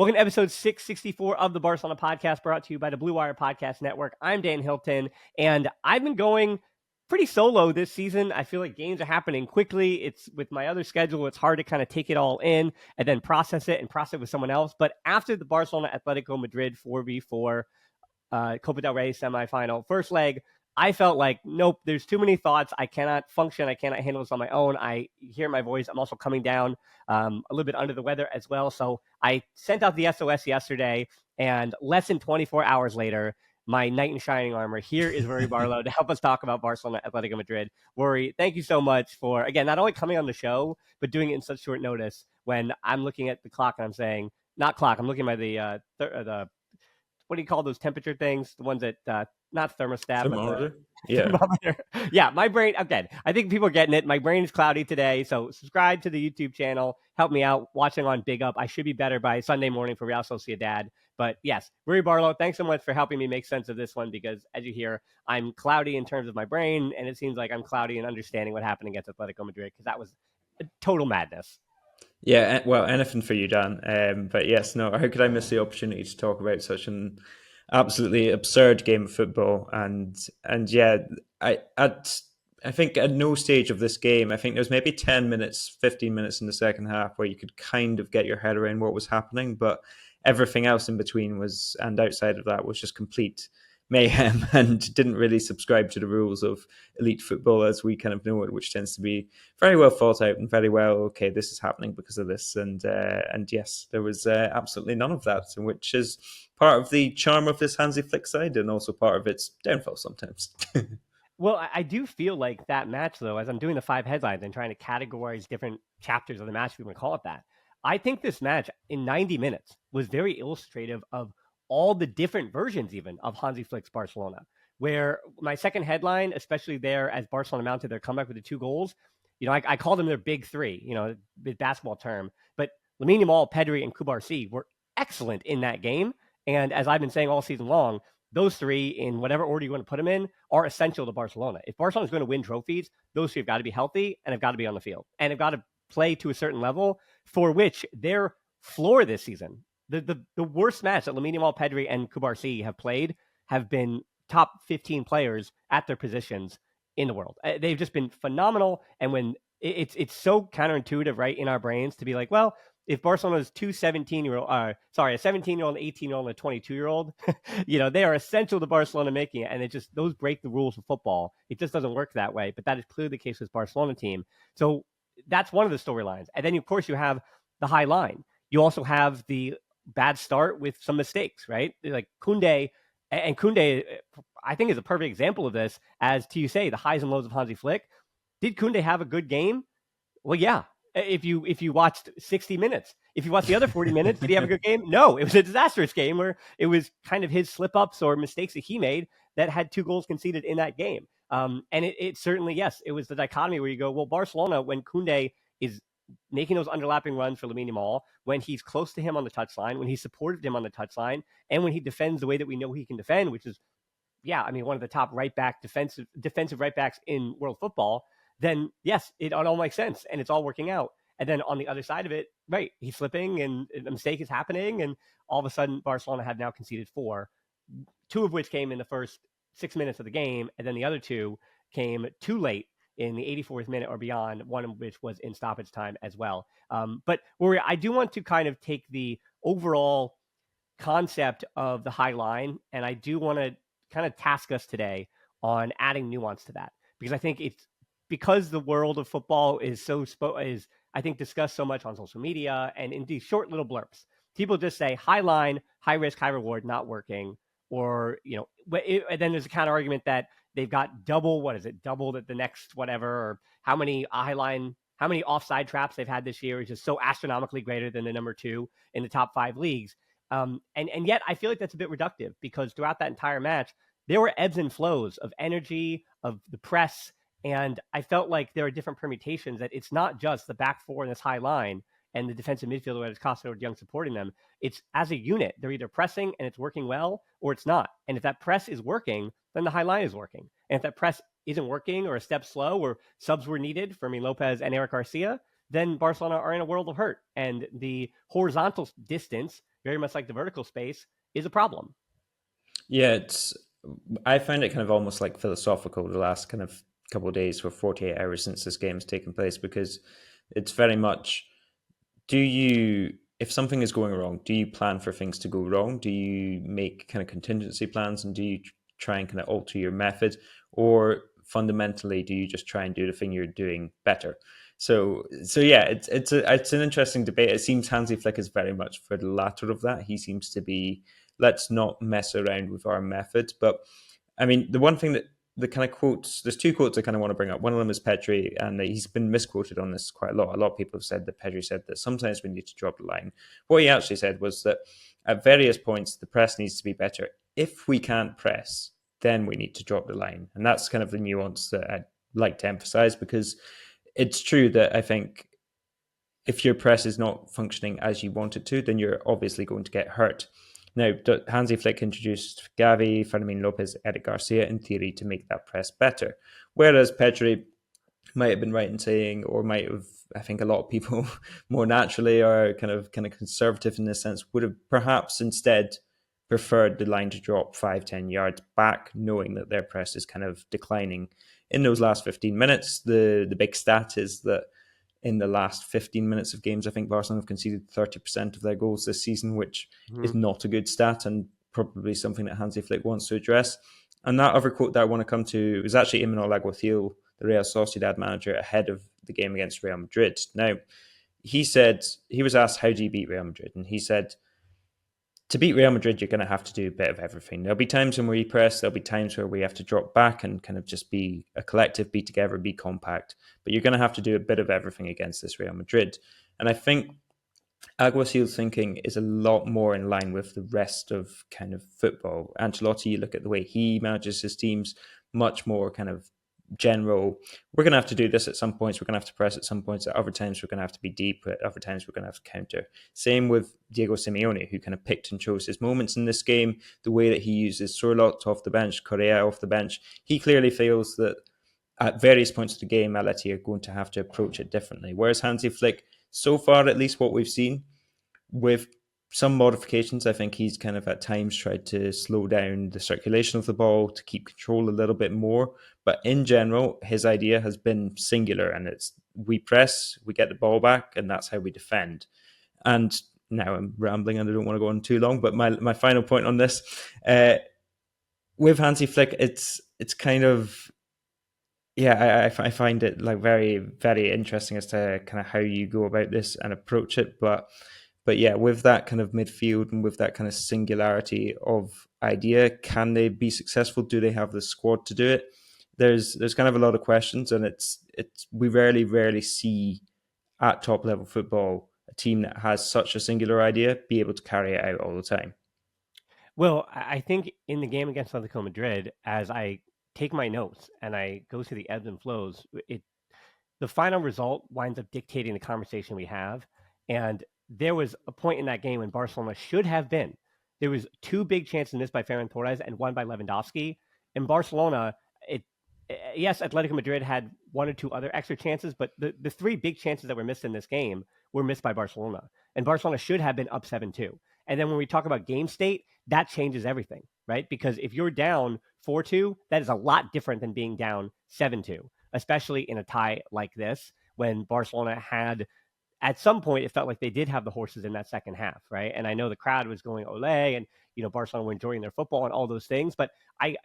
Welcome to episode 664 of the Barcelona podcast, brought to you by the Blue Wire Podcast Network. I'm Dan Hilton, and I've been going pretty solo this season. I feel like games are happening quickly. It's with my other schedule, it's hard to kind of take it all in and then process it with someone else. But after the Barcelona Atletico Madrid 4v4 Copa del Rey semifinal first leg, I felt like, nope, there's too many thoughts. I cannot function. I cannot handle this on my own. I hear my voice. I'm also coming down a little bit under the weather as well. So I sent out the SOS yesterday, and less than 24 hours later, my knight in shining armor, here is Ruri Barlow to help us talk about Barcelona Atletico Madrid. Ruri, thank you so much for, again, not only coming on the show, but doing it in such short notice when I'm looking at the clock and I'm saying, not clock, I'm looking at the what do you call those temperature things? The ones that, not thermostat, thermometer. Thermometer. Yeah, my brain, again, I think people are getting it. My brain is cloudy today. So subscribe to the YouTube channel. Help me out watching on Big Up. I should be better by Sunday morning for Real Sociedad. But yes, Ruri Barlow, thanks so much for helping me make sense of this one, because as you hear, I'm cloudy in terms of my brain, and it seems like I'm cloudy in understanding what happened against Atletico Madrid, because that was a total madness. Yeah, well, anything for you, Dan. But yes, no, how could I miss the opportunity to talk about such an absolutely absurd game of football? And yeah, I think at no stage of this game, I think there was maybe 10 minutes, 15 minutes in the second half where you could kind of get your head around what was happening, but everything else in between was, and outside of that, was just complete mayhem and didn't really subscribe to the rules of elite football as we kind of know it, which tends to be very well thought out and very well, okay, this is happening because of this. And yes, there was absolutely none of that, which is part of the charm of this Hansi Flick side and also part of its downfall sometimes. Well, I do feel like that match, though, as I'm doing the 5 headlines and trying to categorize different chapters of the match, if we want to call it that, I think this match in 90 minutes was very illustrative of all the different versions even of Hansi Flick's Barcelona, where my second headline, especially there as Barcelona mounted their comeback with the 2 goals, I call them their big 3, the basketball term, but Lamine Yamal, Pedri, and Cubarsí were excellent in that game. And as I've been saying all season long, those 3, in whatever order you want to put them in, are essential to Barcelona. If Barcelona is going to win trophies, those 3 have got to be healthy and have got to be on the field and have got to play to a certain level for which their floor this season, the worst match that Lamine Yamal, Pedri, and Cubarsí have played, have been top 15 players at their positions in the world. They've just been phenomenal. And when it's so counterintuitive, right, in our brains to be like, well, if Barcelona's 2 17-year-old, a 17-year-old, an 18-year-old, and a 22-year-old, they are essential to Barcelona making it. And it just, those break the rules of football. It just doesn't work that way. But that is clearly the case with this Barcelona team. So that's one of the storylines. And then, of course, you have the high line. You also have the bad start with some mistakes, right? Like Koundé, I think, is a perfect example of this. As to you say, the highs and lows of Hansi Flick. Did Koundé have a good game? Well, yeah. If you watched 60 minutes, if you watched the other 40 minutes, did he have a good game? No, it was a disastrous game where it was kind of his slip-ups or mistakes that he made that had 2 goals conceded in that game. And it certainly, yes, it was the dichotomy where you go, well, Barcelona, when Koundé is making those underlapping runs for Lamine Yamal, when he's close to him on the touchline, when he's supportive to him on the touchline, and when he defends the way that we know he can defend, which is, one of the top defensive right backs in world football, then yes, it all makes sense and it's all working out. And then on the other side of it, right, he's slipping and a mistake is happening, and all of a sudden Barcelona have now conceded 4, 2 of which came in the first 6 minutes of the game, and then the other 2 came too late in the 84th minute or beyond, one of which was in stoppage time as well. But Rory, I do want to kind of take the overall concept of the high line, and I do want to kind of task us today on adding nuance to that, because I think it's because the world of football is I think discussed so much on social media and in these short little blurbs. People just say high line, high risk, high reward, not working, or and then there's a counter argument that they've got doubled at the next whatever, or how many offside traps they've had this year is just so astronomically greater than the number 2 in the top 5 leagues. And yet I feel like that's a bit reductive, because throughout that entire match, there were ebbs and flows of energy, of the press. And I felt like there are different permutations, that it's not just the back 4 in this high line and the defensive midfielder, whether it's Casado or Jong, supporting them. It's as a unit. They're either pressing and it's working well, or it's not. And if that press is working, then the high line is working. And if that press isn't working, or a step slow, or subs were needed for Lopez and Eric Garcia, then Barcelona are in a world of hurt. And the horizontal distance very much like the vertical space, is a problem. Yeah, I find it kind of almost like philosophical the last kind of couple of days or 48 hours since this game's taken place, because it's very much, do you, if something is going wrong, do you plan for things to go wrong? Do you make kind of contingency plans, and do you try and kind of alter your method, or fundamentally do you just try and do the thing you're doing better? So yeah, it's an interesting debate. It seems Hansi Flick is very much for the latter of that. He seems to be, let's not mess around with our method. But I mean, the one thing that the kind of quotes, there's two quotes I kind of want to bring up. One of them is Pedri, and he's been misquoted on this quite a lot. A lot of people have said that Pedri said that sometimes we need to drop the line. What he actually said was that at various points, the press needs to be better. If we can't press, then we need to drop the line. And that's kind of the nuance that I'd like to emphasize, because it's true that I think if your press is not functioning as you want it to, then you're obviously going to get hurt. Now, Hansi Flick introduced Gavi, Fermin Lopez, Eric Garcia in theory to make that press better. Whereas Pedri might have been right in saying, or might have, I think a lot of people more naturally are kind of conservative in this sense, would have perhaps instead preferred the line to drop 5-10 yards back, knowing that their press is kind of declining in those last 15 minutes. The big stat is that in the last 15 minutes of games, I think Barcelona have conceded 30% of their goals this season, which is not a good stat, and probably something that Hansi Flick wants to address. And that other quote that I want to come to is actually Imanol Alguacil, the Real Sociedad manager, ahead of the game against Real Madrid. Now, he said, he was asked, how do you beat Real Madrid? And he said, to beat Real Madrid, you're going to have to do a bit of everything. There'll be times when we press, there'll be times where we have to drop back and kind of just be a collective, be together, be compact. But you're going to have to do a bit of everything against this Real Madrid. And I think Aguasil's thinking is a lot more in line with the rest of kind of football. Ancelotti, you look at the way he manages his teams, much more kind of general. We're going to have to do this at some points. We're going to have to press at some points. At other times, we're going to have to be deep. At other times, we're going to have to counter. Same with Diego Simeone, who kind of picked and chose his moments in this game. The way that he uses Sorloth off the bench, Correa off the bench. He clearly feels that at various points of the game, Atleti are going to have to approach it differently. Whereas Hansi Flick, so far at least what we've seen, with some modifications, I think he's kind of at times tried to slow down the circulation of the ball to keep control a little bit more. But in general, his idea has been singular, and it's we press, we get the ball back, and that's how we defend. And now I'm rambling and I don't want to go on too long, but my final point on this, with Hansi Flick, it's kind of, yeah, I find it like very, very interesting as to kind of how you go about this and approach it. But yeah, with that kind of midfield and with that kind of singularity of idea, can they be successful? Do they have the squad to do it? There's kind of a lot of questions, and it's we rarely see at top level football a team that has such a singular idea be able to carry it out all the time. Well, I think in the game against Atletico Madrid, as I take my notes and I go through the ebbs and flows, the final result winds up dictating the conversation we have. And there was a point in that game when Barcelona should have been. There was two big chances missed by Ferran Torres and one by Lewandowski. In Barcelona, yes, Atletico Madrid had one or two other extra chances, but the three big chances that were missed in this game were missed by Barcelona. And Barcelona should have been up 7-2. And then when we talk about game state, that changes everything, right? Because if you're down 4-2, that is a lot different than being down 7-2, especially in a tie like this when Barcelona had, at some point, it felt like they did have the horses in that second half, right? And I know the crowd was going ole, and Barcelona were enjoying their football and all those things. But I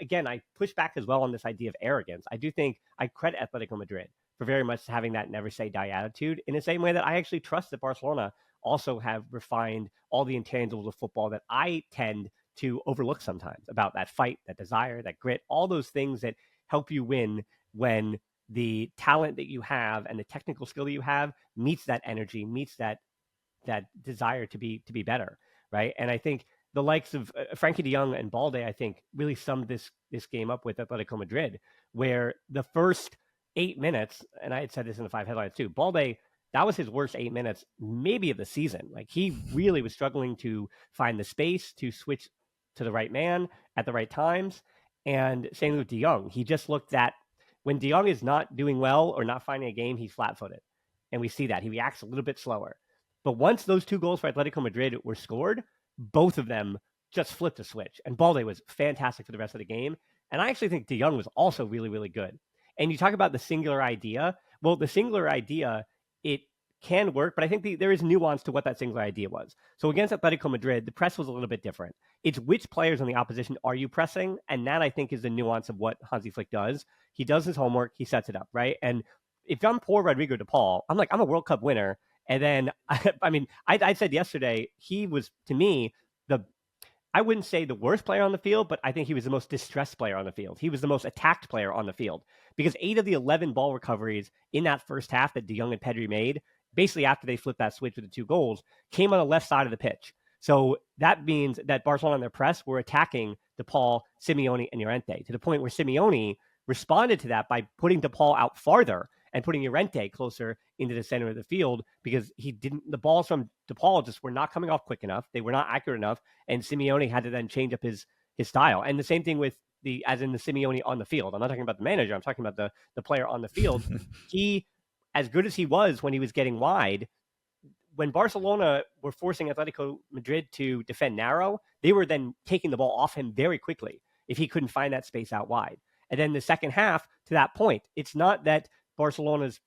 push back as well on this idea of arrogance. I do think I credit Atletico Madrid for very much having that never say die attitude, in the same way that I actually trust that Barcelona also have refined all the intangibles of football that I tend to overlook sometimes, about that fight, that desire, that grit, all those things that help you win when the talent that you have and the technical skill that you have meets that energy, meets that desire to be better, right? And I think the likes of Frankie de Jong and Balde, I think, really summed this game up with Atletico Madrid, where the first 8 minutes, and I had said this in the 5 headlines too, Balde, that was his worst 8 minutes, maybe of the season. Like, he really was struggling to find the space to switch to the right man at the right times. And same with de Jong. He just looked at, when de Jong is not doing well or not finding a game, he's flat-footed. And we see that. He reacts a little bit slower. But once those two goals for Atletico Madrid were scored, both of them just flipped a switch. And Balde was fantastic for the rest of the game. And I actually think De Jong was also really, really good. And you talk about the singular idea. Well, the singular idea, it can work, but I think there is nuance to what that singular idea was. So against Atletico Madrid, the press was a little bit different. It's which players on the opposition are you pressing? And that, I think, is the nuance of what Hansi Flick does. He does his homework. He sets it up, right? And if I'm poor Rodrigo de Paul, I'm like, I'm a World Cup winner. And then, I said yesterday, he was, to me, I wouldn't say the worst player on the field, but I think he was the most distressed player on the field. He was the most attacked player on the field because 8 of the 11 ball recoveries in that first half that De Jong and Pedri made, basically after they flipped that switch with the 2 goals, came on the left side of the pitch. So that means that Barcelona on their press were attacking DePaul, Simeone, and Llorente to the point where Simeone responded to that by putting DePaul out farther and putting Llorente closer into the center of the field because the balls from DePaul just were not coming off quick enough. They were not accurate enough. And Simeone had to then change up his style. And the same thing with as in the Simeone on the field. I'm not talking about the manager. I'm talking about the player on the field. He, as good as he was when he was getting wide, when Barcelona were forcing Atletico Madrid to defend narrow, they were then taking the ball off him very quickly if he couldn't find that space out wide. And then the second half, to that point, it's not that Barcelona's,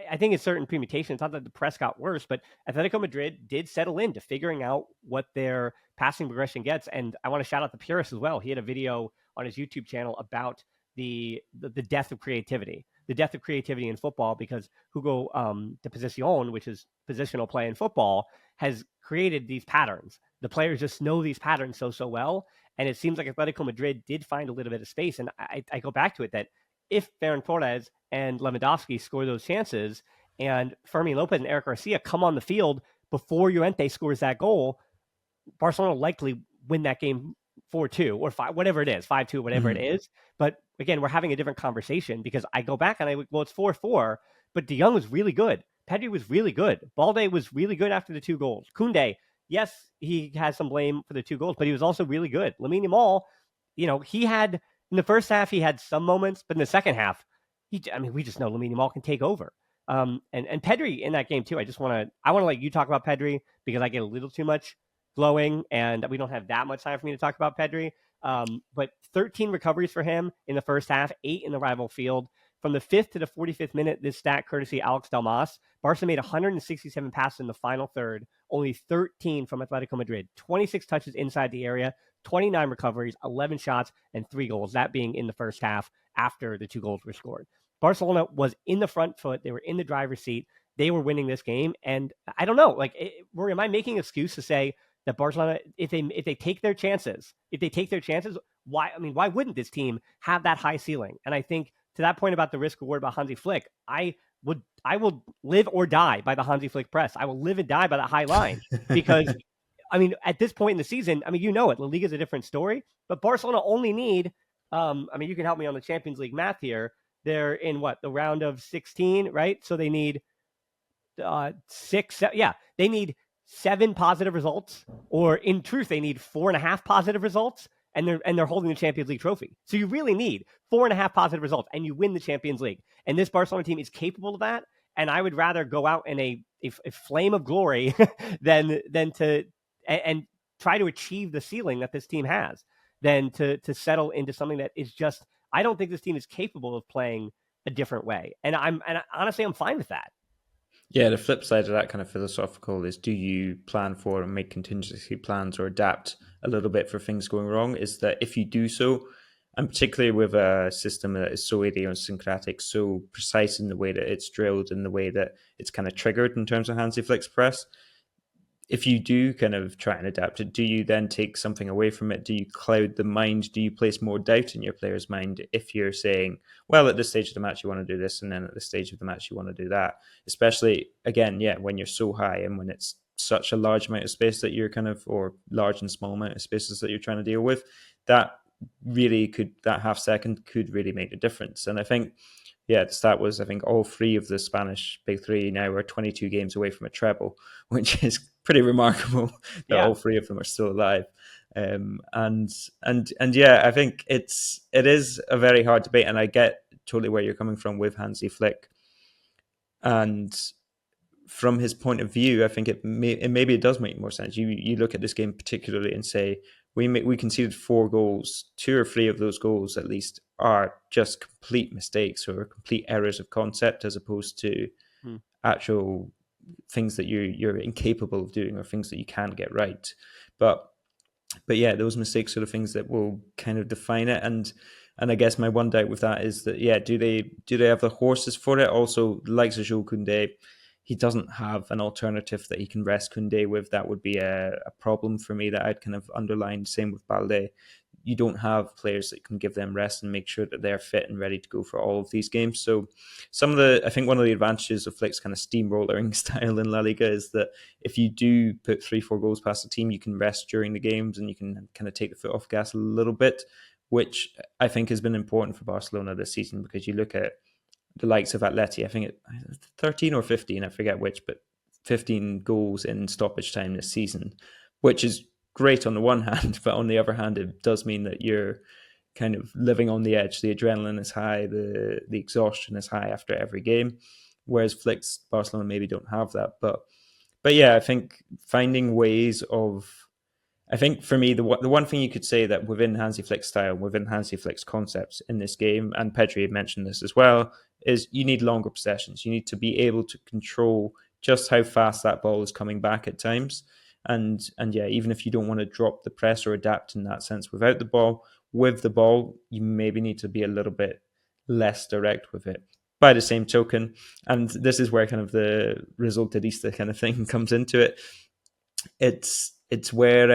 I think it's certain permutation. It's not that the press got worse, but Atletico Madrid did settle into figuring out what their passing progression gets. And I want to shout out to Purist as well. He had a video on his YouTube channel about the death of creativity. The death of creativity in football, because Hugo de Posición, which is positional play in football, has created these patterns. The players just know these patterns so well. And it seems like Atletico Madrid did find a little bit of space. And I go back to it that if Ferran Torres and Lewandowski score those chances and Fermin Lopez and Eric Garcia come on the field before Llorente scores that goal, Barcelona likely win that game 4-2 or 5, whatever it is, 5-2, whatever it is. But again, we're having a different conversation because I go back and it's 4-4, but De Jong was really good. Pedri was really good. Balde was really good after the 2 goals. Koundé, yes, he has some blame for the 2 goals, but he was also really good. Lamine Yamal, he had, in the first half, he had some moments, but in the second half, we just know Lamine Yamal can take over. And Pedri in that game too. I want to let you talk about Pedri because I get a little too much glowing, and we don't have that much time for me to talk about Pedri. But 13 recoveries for him in the first half, 8 in the rival field. From the 5th to the 45th minute, this stat courtesy Alex Delmas, Barca made 167 passes in the final third, only 13 from Atletico Madrid, 26 touches inside the area, 29 recoveries, 11 shots, and 3 goals, that being in the first half after the 2 goals were scored. Barcelona was in the front foot. They were in the driver's seat. They were winning this game. And I don't know, Rory, am I making an excuse to say that Barcelona, if they take their chances, why wouldn't this team have that high ceiling? And I think to that point about the risk reward about Hansi Flick, I will live or die by the Hansi Flick press. I will live and die by that high line because at this point in the season, it, La Liga is a different story, but Barcelona only need, you can help me on the Champions League math here. They're in the round of 16, right? So they need 6. They need 7 positive results, or in truth, they need 4.5 positive results, and they're holding the Champions League trophy. So you really need 4.5 positive results, and you win the Champions League. And this Barcelona team is capable of that. And I would rather go out in a flame of glory than to and try to achieve the ceiling that this team has than to settle into something that is just. I don't think this team is capable of playing a different way, and honestly, I'm fine with that. Yeah, the flip side of that kind of philosophical is, do you plan for and make contingency plans or adapt a little bit for things going wrong? Is that if you do so, and particularly with a system that is so idiosyncratic, so precise in the way that it's drilled, in the way that it's kind of triggered in terms of Hansi Flick's press, if you do kind of try and adapt it, do you then take something away from it? Do you cloud the mind? Do you place more doubt in your player's mind if you're saying, well, at this stage of the match, you want to do this, and then at this stage of the match, you want to do that? Especially, again, when you're so high and when it's such a large amount of space that you're or large and small amount of spaces that you're trying to deal with, that half second could really make a difference. And I think, the stat was, I think all 3 of the Spanish big 3 now are 22 games away from a treble, which is pretty remarkable that all 3 of them are still alive. I think it is a very hard debate, and I get totally where you're coming from with Hansi Flick. And from his point of view, I think maybe it does make more sense. You look at this game particularly and say we conceded 4 goals. 2 or 3 of those goals at least are just complete mistakes or complete errors of concept, as opposed to Hmm. actual things that you're incapable of doing or things that you can't get right. But yeah, those mistakes are the things that will kind of define it. And I guess my one doubt with that is that, yeah, do they have the horses for it? Also, like Jules Koundé, he doesn't have an alternative that he can rest Koundé with. That would be a problem for me that I'd kind of underline. Same with Balde. You don't have players that can give them rest and make sure that they're fit and ready to go for all of these games. So I think one of the advantages of Flick's kind of steamrolling style in La Liga is that if you do put 3-4 goals past the team, you can rest during the games and you can kind of take the foot off gas a little bit, which I think has been important for Barcelona this season, because you look at the likes of Atleti, I think 13 or 15, I forget which, but 15 goals in stoppage time this season, which is great on the one hand, but on the other hand, it does mean that you're kind of living on the edge. The adrenaline is high, the exhaustion is high after every game, whereas Flick's Barcelona maybe don't have that. But yeah, I think finding ways of, I think for me, the one thing you could say that within Hansi Flick's style, within Hansi Flick's concepts in this game, and Pedri had mentioned this as well, is you need longer possessions. You need to be able to control just how fast that ball is coming back at times. And yeah, even if you don't want to drop the press or adapt in that sense without the ball, with the ball, you maybe need to be a little bit less direct with it. By the same token, and this is where kind of the resultadista kind of thing comes into it, it's where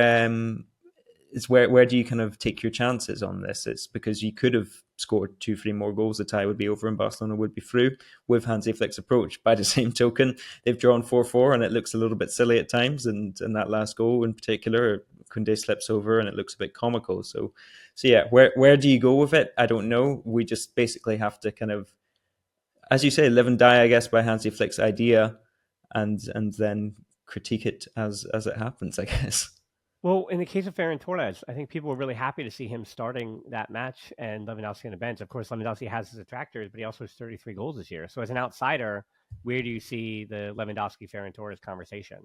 do you kind of take your chances on this? It's because you could have scored 2-3 more goals, the tie would be over and Barcelona would be through with Hansi Flick's approach. By the same token, they've drawn 4-4 and it looks a little bit silly at times, and that last goal in particular, Koundé slips over and it looks a bit comical. So yeah, where do you go with it? I don't know. We just basically have to kind of, as you say, live and die, I guess, by Hansi Flick's idea, and then critique it as it happens, I guess. Well, in the case of Ferran Torres, I think people were really happy to see him starting that match and Lewandowski on the bench. Of course, Lewandowski has his detractors, but he also has 33 goals this year. So as an outsider, where do you see the Lewandowski Ferran Torres conversation?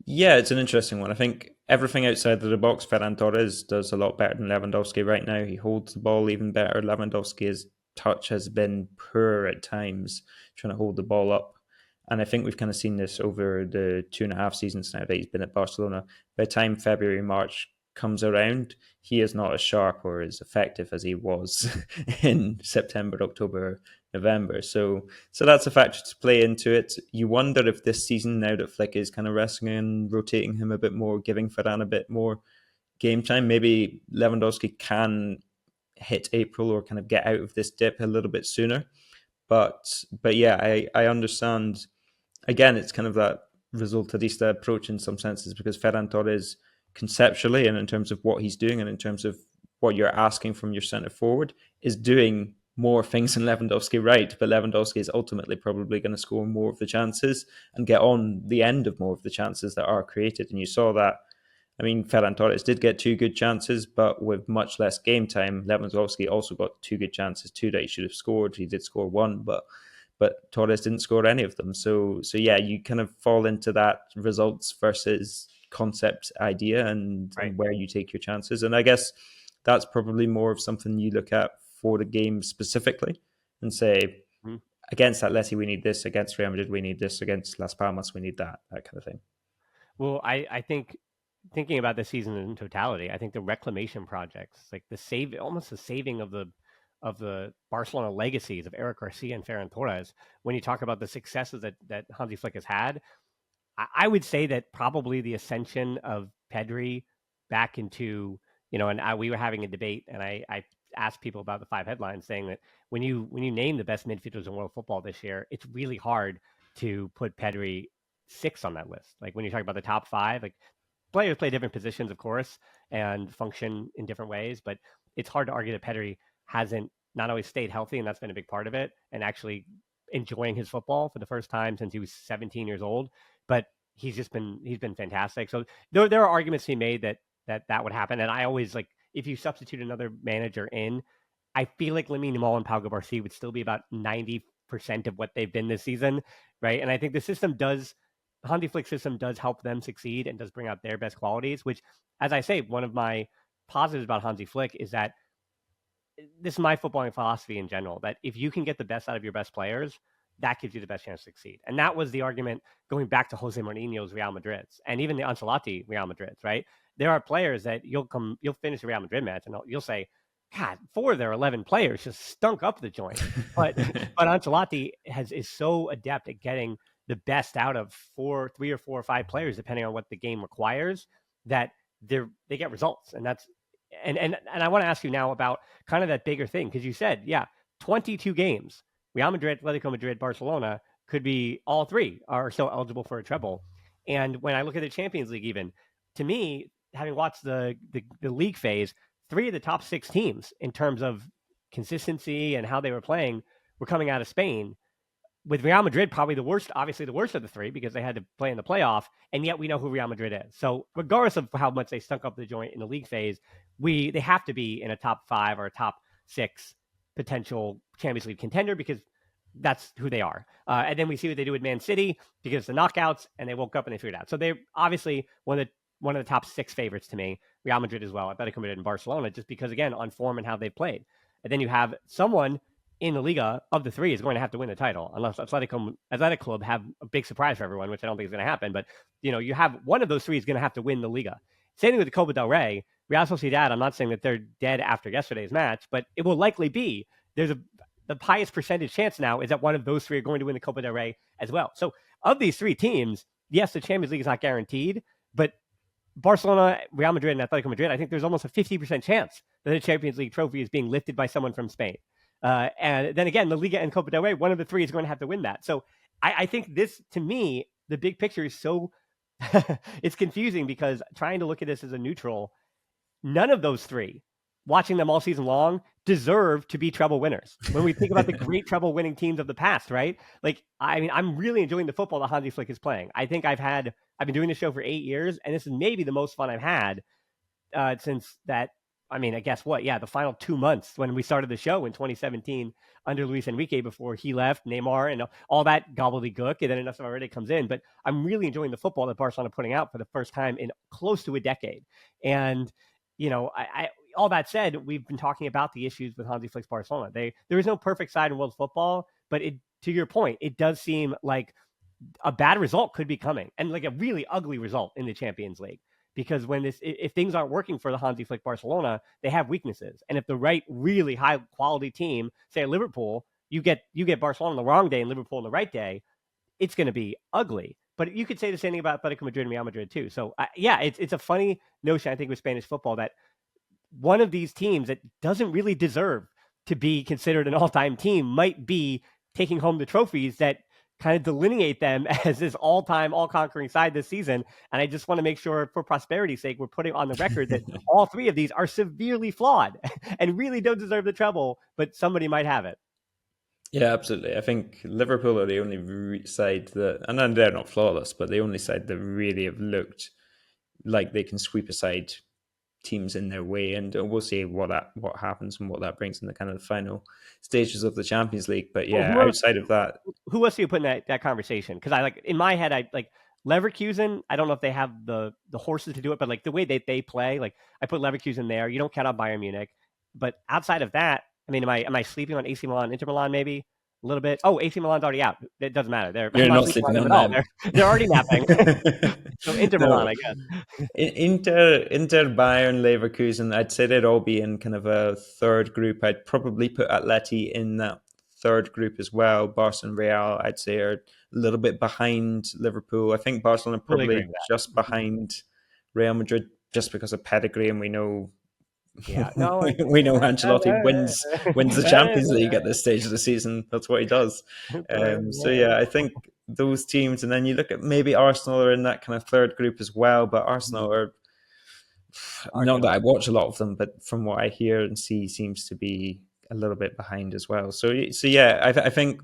Yeah, it's an interesting one. I think everything outside of the box, Ferran Torres does a lot better than Lewandowski right now. He holds the ball even better. Lewandowski's touch has been poor at times, trying to hold the ball up. And I think we've kind of seen this over the 2.5 seasons now that he's been at Barcelona. By the time February, March comes around, he is not as sharp or as effective as he was in September, October, November. So that's a factor to play into it. You wonder if this season, now that Flick is kind of resting and rotating him a bit more, giving Ferran a bit more game time, maybe Lewandowski can hit April or kind of get out of this dip a little bit sooner. But yeah, I understand. Again, it's kind of that resultadista approach in some senses, because Ferran Torres, conceptually and in terms of what he's doing and in terms of what you're asking from your centre forward, is doing more things than Lewandowski right. But Lewandowski is ultimately probably going to score more of the chances and get on the end of more of the chances that are created. And you saw that. I mean, Ferran Torres did get 2 good chances, but with much less game time. Lewandowski also got 2 good chances, 2 that he should have scored. He did score 1, but Torres didn't score any of them. So yeah, you kind of fall into that results versus concept idea, Right. and where you take your chances. And I guess that's probably more of something you look at for the game specifically and say, Mhm. against Atleti we need this, against Real Madrid we need this, against Las Palmas we need that kind of thing. Well, I think thinking about the season in totality, I think the reclamation projects, like the save, almost the saving of the Barcelona legacies of Eric Garcia and Ferran Torres. When you talk about the successes that Hansi Flick has had, I would say that probably the ascension of Pedri back into, and we were having a debate, and I asked people about the 5 headlines, saying that when you name the best midfielders in world football this year, it's really hard to put Pedri 6 on that list. Like when you talk about the top 5, like players play different positions, of course, and function in different ways, but it's hard to argue that Pedri hasn't not always stayed healthy, and that's been a big part of it, and actually enjoying his football for the first time since he was 17 years old. But he's been fantastic. So there are arguments to be made that would happen. And I always like, if you substitute another manager in, I feel like Lamine Yamal and Pau Garcia would still be about 90 percent of what they've been this season, right? And I think Hansi Flick's system does help them succeed and does bring out their best qualities, which, as I say, one of my positives about Hansi Flick is that this is my footballing philosophy in general, that if you can get the best out of your best players, that gives you the best chance to succeed. And that was the argument going back to Jose Mourinho's Real Madrid's and even the Ancelotti Real Madrid's, right? There are players that you'll finish a Real Madrid match and you'll say, God, 4 of their 11 players just stunk up the joint. But Ancelotti is so adept at getting the best out of 3 or 4 or 5 players, depending on what the game requires, that they get results. And that's and I want to ask you now about kind of that bigger thing, because you said, 22 games. Real Madrid, Atletico Madrid, Barcelona could be all 3 are still eligible for a treble. And when I look at the Champions League, even to me, having watched the league phase, 3 of the top 6 teams in terms of consistency and how they were playing were coming out of Spain, with Real Madrid probably obviously the worst of the 3 because they had to play in the playoff, and yet we know who Real Madrid is. So regardless of how much they stunk up the joint in the league phase, they have to be in a top 5 or a top 6 potential Champions League contender because that's who they are. And then we see what they do with Man City because the knockouts, and they woke up and they figured it out. So they're obviously one of the top 6 favorites to me. Real Madrid as well, Atletico Madrid and Barcelona, just because, again, on form and how they've played. And then you have someone in the Liga of the 3 is going to have to win the title, unless Athletic Club have a big surprise for everyone, which I don't think is going to happen. But, you have one of those 3 is going to have to win the Liga. Same thing with the Copa del Rey. Real Sociedad, I'm not saying that they're dead after yesterday's match, but it will likely be. The highest percentage chance now is that one of those 3 are going to win the Copa del Rey as well. So of these 3 teams, yes, the Champions League is not guaranteed, but Barcelona, Real Madrid, and Atletico Madrid, I think there's almost a 50% chance that the Champions League trophy is being lifted by someone from Spain. And then again, the Liga and Copa del Rey, one of the 3 is going to have to win that. So I think this, to me, the big picture is so it's confusing because trying to look at this as a neutral, none of those 3, watching them all season long, deserve to be treble winners. When we think about the great treble winning teams of the past, right? Like, I mean, I'm really enjoying the football that Hansi Flick is playing. I think I've been doing this show for 8 years, and this is maybe the most fun I've had since that. I mean, I guess what? Yeah, the final 2 months when we started the show in 2017 under Luis Enrique before he left, Neymar, and all that gobbledygook, and then enough already comes in. But I'm really enjoying the football that Barcelona are putting out for the first time in close to a decade. And, I all that said, we've been talking about the issues with Hansi Flick's Barcelona. There is no perfect side in world football, but to your point, it does seem like a bad result could be coming, and like a really ugly result in the Champions League. Because if things aren't working for the Hansi Flick Barcelona, they have weaknesses. And if the right, really high quality team, say Liverpool, you get Barcelona on the wrong day and Liverpool on the right day, it's going to be ugly. But you could say the same thing about Atletico Madrid and Real Madrid too. So it's a funny notion, I think, with Spanish football that one of these teams that doesn't really deserve to be considered an all-time team might be taking home the trophies that kind of delineate them as this all-time, all-conquering side this season. And I just want to make sure, for prosperity's sake, we're putting on the record that all 3 of these are severely flawed and really don't deserve the treble, but somebody might have it. Yeah, absolutely. I think Liverpool are the only side that, and then they're not flawless, but the only side that really have looked like they can sweep aside teams in their way, and we'll see what happens and what that brings in the kind of the final stages of the Champions League. But outside of that, who else do you put in that conversation? Because in my head, I like Leverkusen. I don't know if they have the horses to do it, but like the way they play, like I put Leverkusen there. You don't count out Bayern Munich, but outside of that, I mean, am I sleeping on AC Milan, Inter Milan, maybe a little bit? Oh, AC Milan's already out. It doesn't matter. You're not sleeping on them. They're already napping. So Inter Milan, I guess. Inter, Bayern, Leverkusen, I'd say they'd all be in kind of a third group. I'd probably put Atleti in that third group as well. Barca and Real, I'd say, are a little bit behind Liverpool. I think Barcelona probably just behind Real Madrid just because of pedigree, and we know. Yeah, no, we know Ancelotti wins the Champions League at this stage of the season. That's what he does. I think those teams, and then you look at maybe Arsenal are in that kind of third group as well. But Arsenal are not that I watch a lot of them, but from what I hear and see, seems to be a little bit behind as well. I think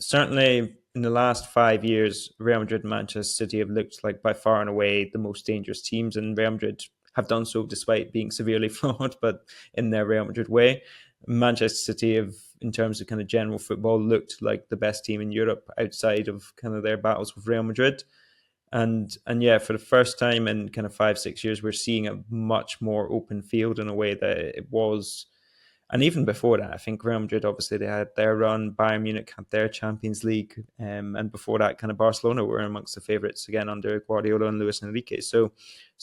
certainly in the last 5 years, Real Madrid and Manchester City have looked like by far and away the most dangerous teams, and Real Madrid have done so despite being severely flawed, but in their Real Madrid way. Manchester City have, in terms of kind of general football, looked like the best team in Europe outside of kind of their battles with Real Madrid. And yeah, for the first time in kind of 5-6 years, we're seeing a much more open field in a way that it was. And even before that, I think Real Madrid, obviously, they had their run. Bayern Munich had their Champions League. And before that, kind of Barcelona were amongst the favourites again under Guardiola and Luis Enrique. So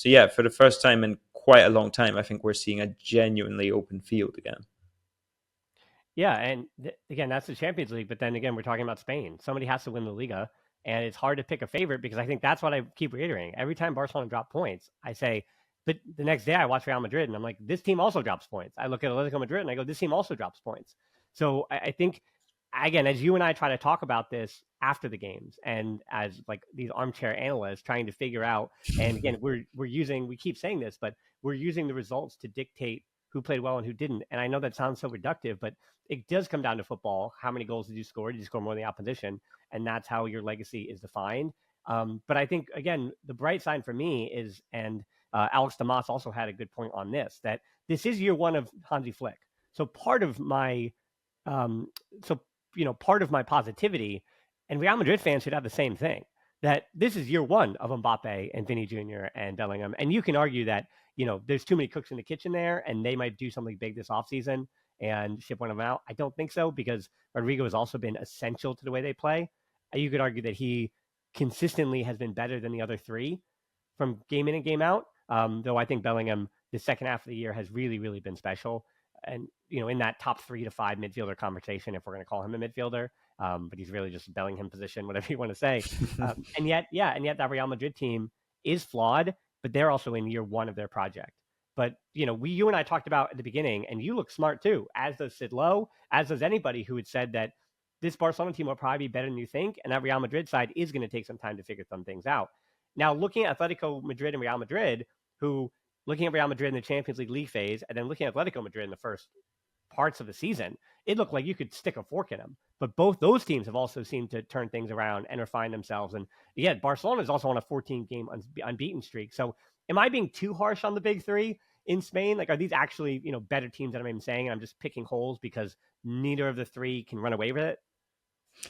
yeah, for the first time in quite a long time, I think we're seeing a genuinely open field again. Yeah, and again, that's the Champions League. But then again, we're talking about Spain. Somebody has to win the Liga, and it's hard to pick a favorite because I think that's what I keep reiterating. Every time Barcelona drop points, I say, but the next day I watch Real Madrid, and I'm like, this team also drops points. I look at Atletico Madrid, and I go, this team also drops points. So I think, again, as you and I try to talk about this after the games, and as like these armchair analysts trying to figure out, and again, we keep saying this, but we're using the results to dictate who played well and who didn't. And I know that sounds so reductive, but it does come down to football. How many goals did you score? Did you score more than the opposition? And that's how your legacy is defined. But I think, again, the bright side for me is, and Alex Damas also had a good point on this, that this is year one of Hansi Flick. So part of my, um, so part of my positivity, and Real Madrid fans should have the same thing, that this is year one of Mbappe and Vinny Jr. and Bellingham. And you can argue that, there's too many cooks in the kitchen there, and they might do something big this offseason and ship one of them out. I don't think so, because Rodrigo has also been essential to the way they play. You could argue that he consistently has been better than the other three from game in and game out. Though I think Bellingham, the second half of the year, has really, really been special. And, in that top 3 to 5 midfielder conversation, if we're going to call him a midfielder, but he's really just a Bellingham position, whatever you want to say. And yet that Real Madrid team is flawed, but they're also in year one of their project. But, you and I talked about at the beginning, and you look smart too, as does Sid Lowe, as does anybody who had said that this Barcelona team will probably be better than you think, and that Real Madrid side is going to take some time to figure some things out. Now, looking at Atletico Madrid and Real Madrid, looking at Real Madrid in the Champions League phase, and then looking at Atletico Madrid in the first parts of the season, it looked like you could stick a fork in them. But both those teams have also seemed to turn things around and refine themselves. And yeah, Barcelona is also on a 14-game unbeaten streak. So am I being too harsh on the big three in Spain? Like, are these actually, better teams than I'm even saying? And I'm just picking holes because neither of the three can run away with it?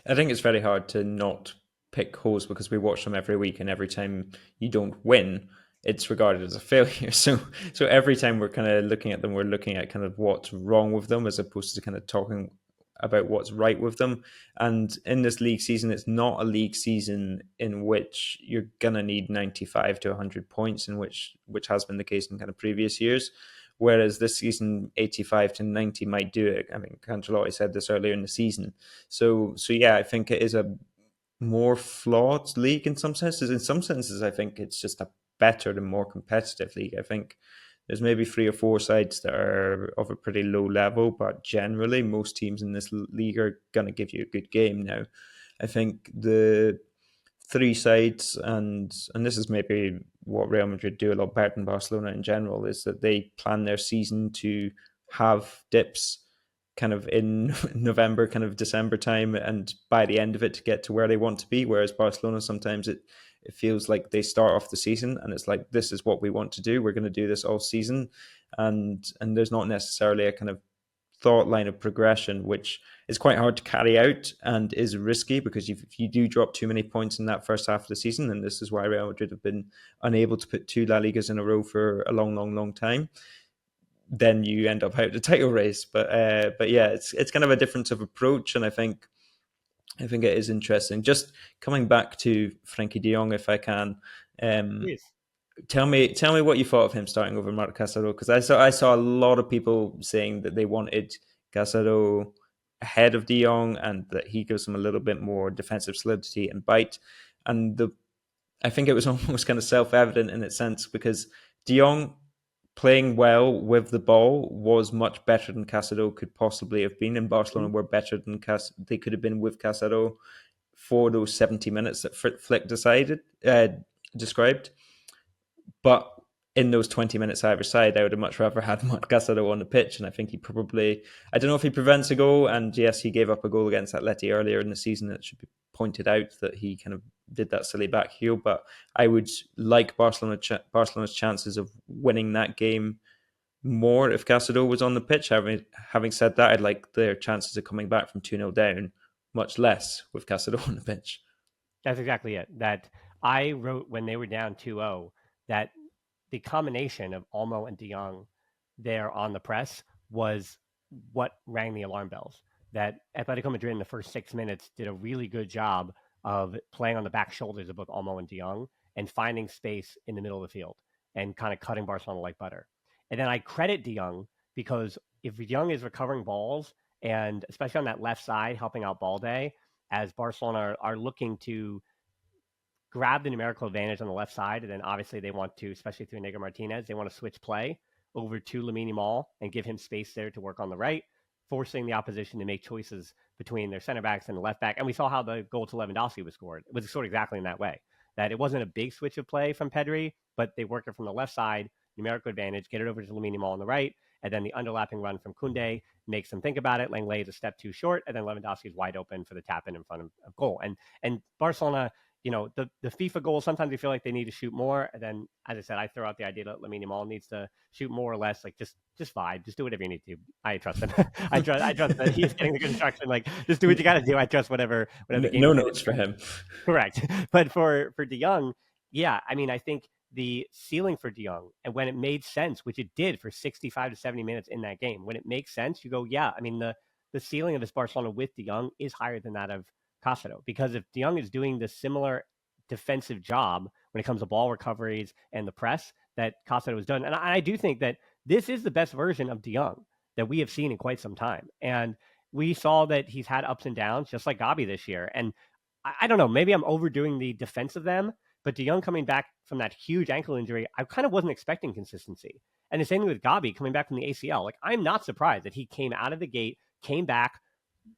I think it's very hard to not pick holes because we watch them every week, and every time you don't win, it's regarded as a failure. So every time we're kind of looking at them, we're looking at kind of what's wrong with them as opposed to kind of talking about what's right with them. And in this league season, it's not a league season in which you're gonna need 95 to 100 points, in which has been the case in kind of previous years. Whereas this season, 85 to 90 might do it. I mean, Cancelotti said this earlier in the season. So yeah, I think it is a more flawed league in some senses. In some senses, I think it's just a better and more competitive league. I think there's maybe 3 or 4 sides that are of a pretty low level, but generally most teams in this league are going to give you a good game now. I think the 3 sides, and this is maybe what Real Madrid do a lot better than Barcelona in general, is that they plan their season to have dips kind of in November, kind of December time, and by the end of it to get to where they want to be. Whereas Barcelona, sometimes it feels like they start off the season and it's like, this is what we want to do. We're going to do this all season. And there's not necessarily a kind of thought line of progression, which is quite hard to carry out and is risky because if you do drop too many points in that first half of the season, and this is why Real Madrid have been unable to put 2 La Ligas in a row for a long, long, long time, then you end up out of the title race. But yeah, it's kind of a difference of approach, and I think it is interesting. Just coming back to Frankie De Jong, if I can, Please. tell me what you thought of him starting over Marc Casado, because I saw a lot of people saying that they wanted Casado ahead of De Jong and that he gives them a little bit more defensive solidity and bite, and I think it was almost kind of self-evident in its sense because De Jong playing well with the ball was much better than Casado could possibly have been, and Barcelona were better than they could have been with Casado for those 70 minutes that Flick described. But in those 20 minutes either side, I would have much rather had Marc Casado on the pitch, and I think I don't know if he prevents a goal, and yes, he gave up a goal against Atleti earlier in the season. It should be pointed out that he kind of did that silly back heel, but I would like Barcelona's chances of winning that game more if Casado was on the pitch. Having said that, I'd like their chances of coming back from 2-0 down much less with Casado on the pitch. That's exactly it. That I wrote when they were down 2-0 that the combination of Olmo and De Jong there on the press was what rang the alarm bells. That Atletico Madrid in the first 6 minutes did a really good job of playing on the back shoulders of both Olmo and De Jong and finding space in the middle of the field and kind of cutting Barcelona like butter. And then I credit De Jong because if De Jong is recovering balls and especially on that left side helping out Balde, as Barcelona are looking to grab the numerical advantage on the left side, and then obviously they want to, especially through Negro Martinez, they want to switch play over to Lamine Yamal and give him space there to work on the right, forcing the opposition to make choices between their center backs and the left back. And we saw how the goal to Lewandowski was scored. It was scored exactly in that way. That it wasn't a big switch of play from Pedri, but they worked it from the left side, numerical advantage, get it over to Lamine Yamal on the right, and then the underlapping run from Koundé makes them think about it. Langley is a step too short, and then Lewandowski is wide open for the tap in front of goal. And Barcelona, the FIFA goals, sometimes you feel like they need to shoot more. And then, as I said, I throw out the idea that Lamine Yamal needs to shoot more or less, like just vibe, just do whatever you need to. I trust him. I trust that he's getting the good instruction. Like, just do what you got to do. I trust whatever the game. No notes for him. Correct. But for De Jong, yeah, I mean, I think the ceiling for De Jong, and when it made sense, which it did for 65 to 70 minutes in that game, when it makes sense, you go, yeah, I mean, the ceiling of this Barcelona with De Jong is higher than that of Casado, because if De Jong is doing the similar defensive job when it comes to ball recoveries and the press that Casado has done, and I do think that this is the best version of De Jong that we have seen in quite some time. And we saw that he's had ups and downs, just like Gabi this year. And I don't know, maybe I'm overdoing the defense of them, but De Jong coming back from that huge ankle injury, I kind of wasn't expecting consistency. And the same thing with Gabi coming back from the ACL. Like, I'm not surprised that he came out of the gate, came back,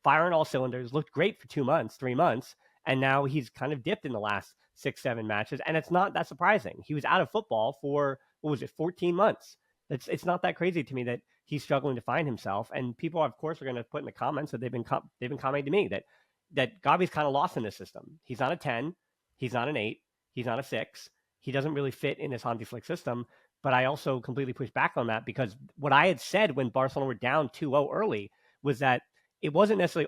firing all cylinders, looked great for 2 months, 3 months, and now he's kind of dipped in the last 6-7 matches. And it's not that surprising. He was out of football for, 14 months. It's not that crazy to me that he's struggling to find himself. And people, of course, are going to put in the comments that they've been commenting to me that Gabi's kind of lost in this system. He's not a 10, he's not an 8, he's not a 6. He doesn't really fit in this Hansi Flick system. But I also completely push back on that, because what I had said when Barcelona were down 2-0 early was that it wasn't necessarily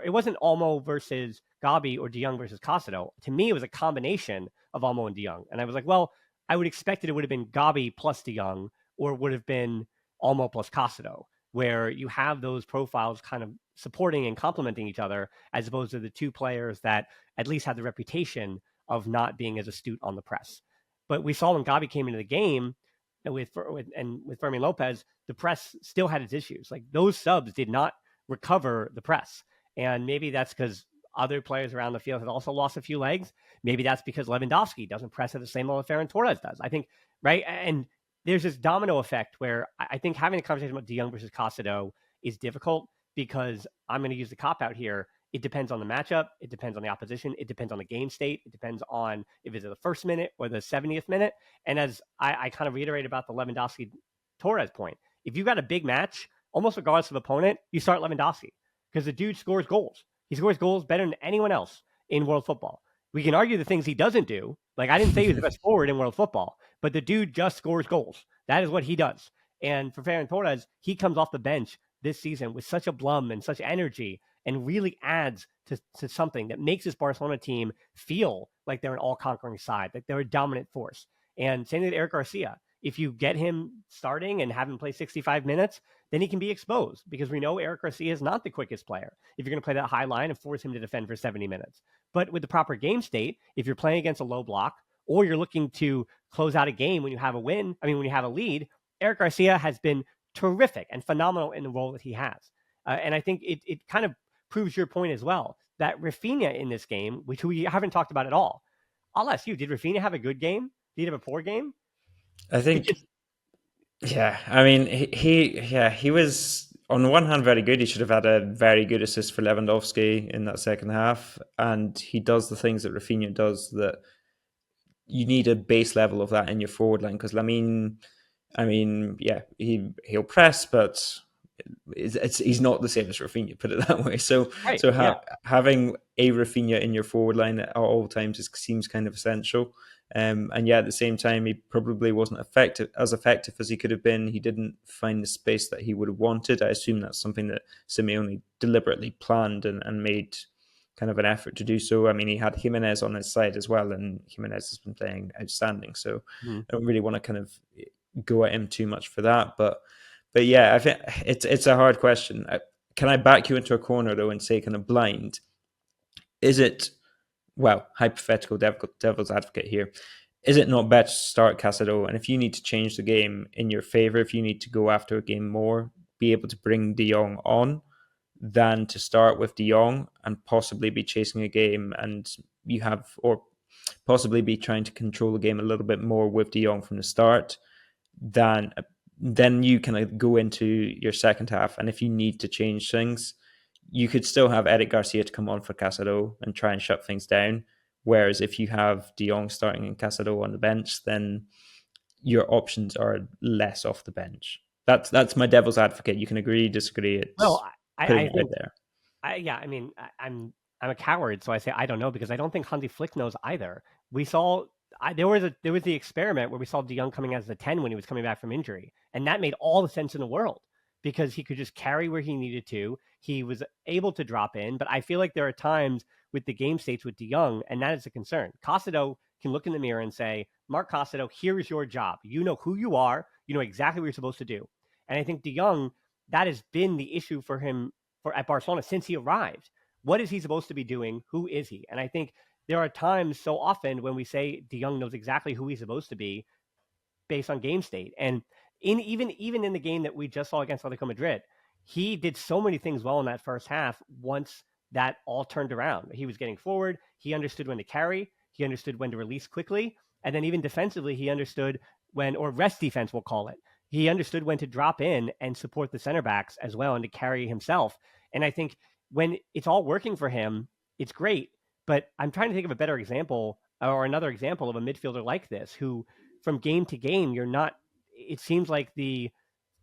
it wasn't Olmo versus Gabi or De Jong versus Casado. To me, it was a combination of Olmo and De Jong. And I was like, well, I would expect it would have been Gabi plus De Jong, or would have been Olmo plus Casado, where you have those profiles kind of supporting and complementing each other, as opposed to the two players that at least had the reputation of not being as astute on the press. But we saw when Gabi came into the game with Fermin Lopez, the press still had its issues. Like, those subs did not recover the press. And maybe that's because other players around the field had also lost a few legs. Maybe that's because Lewandowski doesn't press at the same level Ferran Torres does. I think, right? And there's this domino effect where I think having a conversation about De Jong versus Casado is difficult, because I'm going to use the cop-out here. It depends on the matchup. It depends on the opposition. It depends on the game state. It depends on if it's the first minute or the 70th minute. And as I kind of reiterate about the Lewandowski Torres point, if you've got a big match, almost regardless of opponent, you start Lewandowski, because the dude scores goals. He scores goals better than anyone else in world football. We can argue the things he doesn't do. Like, I didn't say he was the best forward in world football, but the dude just scores goals. That is what he does. And for Ferran Torres, he comes off the bench this season with such a blum and such energy, and really adds to something that makes this Barcelona team feel like they're an all-conquering side, like they're a dominant force. And same thing with Eric Garcia. If you get him starting and have him play 65 minutes, then he can be exposed, because we know Eric Garcia is not the quickest player if you're going to play that high line and force him to defend for 70 minutes. But with the proper game state, if you're playing against a low block, or you're looking to close out a game when you have when you have a lead, Eric Garcia has been terrific and phenomenal in the role that he has. And I think it kind of proves your point as well, that Rafinha in this game, which we haven't talked about at all. I'll ask you, did Rafinha have a good game? Did he have a poor game? I think, yeah. I mean, he was on the one hand very good. He should have had a very good assist for Lewandowski in that second half, and he does the things that Rafinha does that you need a base level of that in your forward line. Because he'll press, but he's not the same as Rafinha, put it that way. So, right, having a Rafinha in your forward line at all times seems kind of essential. And yeah, at the same time, he probably wasn't as effective as he could have been. He didn't find the space that he would have wanted. I assume that's something that Simeone deliberately planned and made kind of an effort to do so. I mean, he had Jimenez on his side as well, and Jimenez has been playing outstanding. So I don't really want to kind of go at him too much for that. But yeah, I think it's a hard question. Can I back you into a corner though and say kind of blind? Is it, well, hypothetical devil's advocate here, is it not better to start Casado? And if you need to change the game in your favor, if you need to go after a game more, be able to bring De Jong on than to start with De Jong and possibly be chasing a game and you have, or possibly be trying to control the game a little bit more with De Jong from the start, then you kind of go into your second half. And if you need to change things, you could still have Eric Garcia to come on for Casado and try and shut things down. Whereas if you have De Jong starting and Casado on the bench, then your options are less off the bench. That's my devil's advocate. You can agree, disagree. It's Well, putting I it out think, there. I mean, I'm a coward, so I say I don't know because I don't think Hansi Flick knows either. We saw there was the experiment where we saw De Jong coming as the 10 when he was coming back from injury, and that made all the sense in the world because he could just carry where he needed to. He was able to drop in, but I feel like there are times with the game states with De Jong, and that is a concern. Casado can look in the mirror and say, Mark Casado, here is your job. You know who you are. You know exactly what you're supposed to do. And I think De Jong, that has been the issue for him at Barcelona since he arrived. What is he supposed to be doing? Who is he? And I think there are times so often when we say De Jong knows exactly who he's supposed to be based on game state. And even in the game that we just saw against Atletico Madrid, he did so many things well in that first half once that all turned around. He was getting forward. He understood when to carry. He understood when to release quickly. And then even defensively, he understood when, or rest defense, we'll call it. He understood when to drop in and support the center backs as well and to carry himself. And I think when it's all working for him, it's great. But I'm trying to think of a better example or another example of a midfielder like this who, from game to game, it seems like the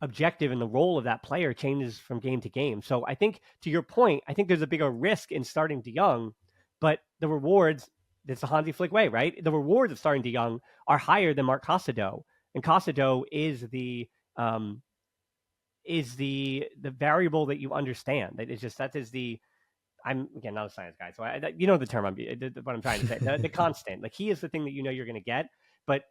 objective and the role of that player changes from game to game. So I think, to your point, I think there's a bigger risk in starting De Jong, but the rewards, that's the Hansi Flick way, right? The rewards of starting De Jong are higher than Mark Casado. And Casado is the variable that you understand. That is just, that is the, I'm again not a science guy, so you know the term what I'm trying to say. The constant, like he is the thing that you know you're going to get. But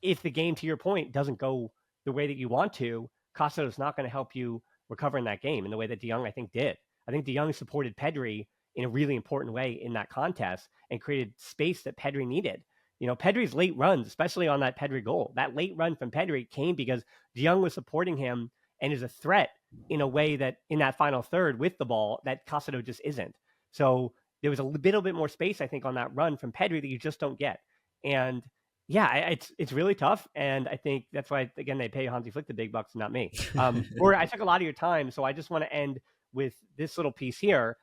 if the game, to your point, doesn't go the way that you want to, Casado is not going to help you recover in that game in the way that De Jong, I think, did. I think De Jong supported Pedri in a really important way in that contest and created space that Pedri needed. You know, Pedri's late runs, especially on that Pedri goal, that late run from Pedri came because De Jong was supporting him and is a threat in a way that in that final third with the ball that Casado just isn't. So there was a little bit more space, I think, on that run from Pedri that you just don't get. And yeah, it's really tough. And I think that's why, again, they pay Hansi Flick the big bucks, not me. Or I took a lot of your time, so I just want to end with this little piece here.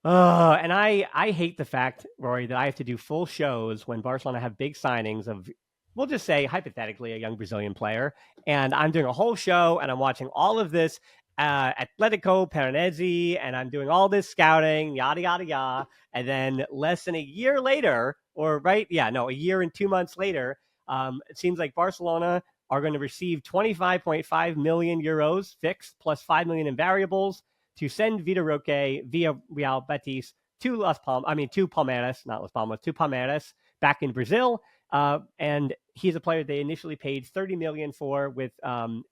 And I hate the fact, Rory, that I have to do full shows when Barcelona have big signings of, we'll just say, hypothetically, a young Brazilian player. And I'm doing a whole show and I'm watching all of this Atletico Paranaense, and I'm doing all this scouting, yada, yada, yada. And then less than a year later, a year and 2 months later, it seems like Barcelona are going to receive 25.5 million euros fixed plus 5 million in variables to send Vitor Roque via Real Betis to Palmeiras, not Las Palmas, to Palmeiras back in Brazil. And he's a player they initially paid 30 million for, with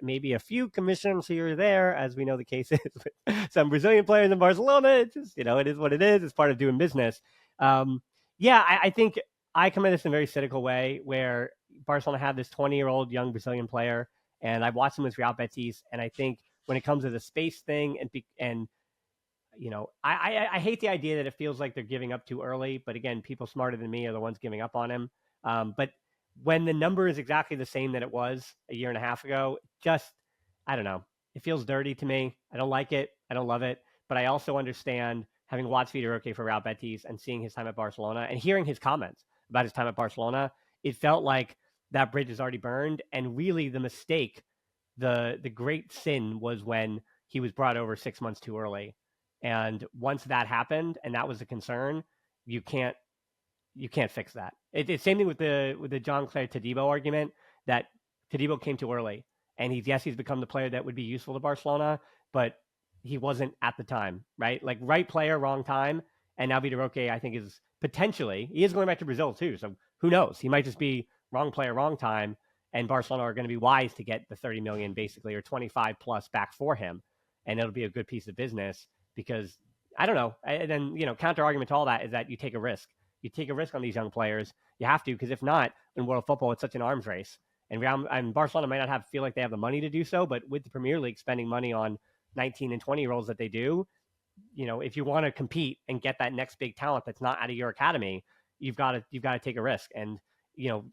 maybe a few commissions here or there, as we know the case is with some Brazilian players in Barcelona. It's just, it is what it is. It's part of doing business. I think I come at this in a very cynical way, where Barcelona had this 20-year-old young Brazilian player, and I've watched him with Real Betis, and I think when it comes to the space thing I hate the idea that it feels like they're giving up too early. But again, people smarter than me are the ones giving up on him. But when the number is exactly the same that it was a year and a half ago, I don't know. It feels dirty to me. I don't like it. I don't love it. But I also understand, having watched Vitor Roque for Real Betis and seeing his time at Barcelona and hearing his comments about his time at Barcelona, it felt like that bridge is already burned. And really the mistake, the great sin, was when he was brought over 6 months too early. And once that happened, and that was a concern, you can't you can't fix that. It's same thing with the John Clare Todibo argument that Todibo came too early, and he's become the player that would be useful to Barcelona, but he wasn't at the time, right? Like right player, wrong time, and now Vitor Roque, I think, is potentially he is going back to Brazil too, so who knows? He might just be wrong player, wrong time, and Barcelona are going to be wise to get the 30 million basically or 25 plus back for him, and it'll be a good piece of business because I don't know. And then counter argument to all that is that you take a risk. You take a risk on these young players. You have to, because if not, in world football, it's such an arms race. And Barcelona might not feel like they have the money to do so, but with the Premier League spending money on 19 and 20-year-olds that they do, if you want to compete and get that next big talent that's not out of your academy, you've got to take a risk. And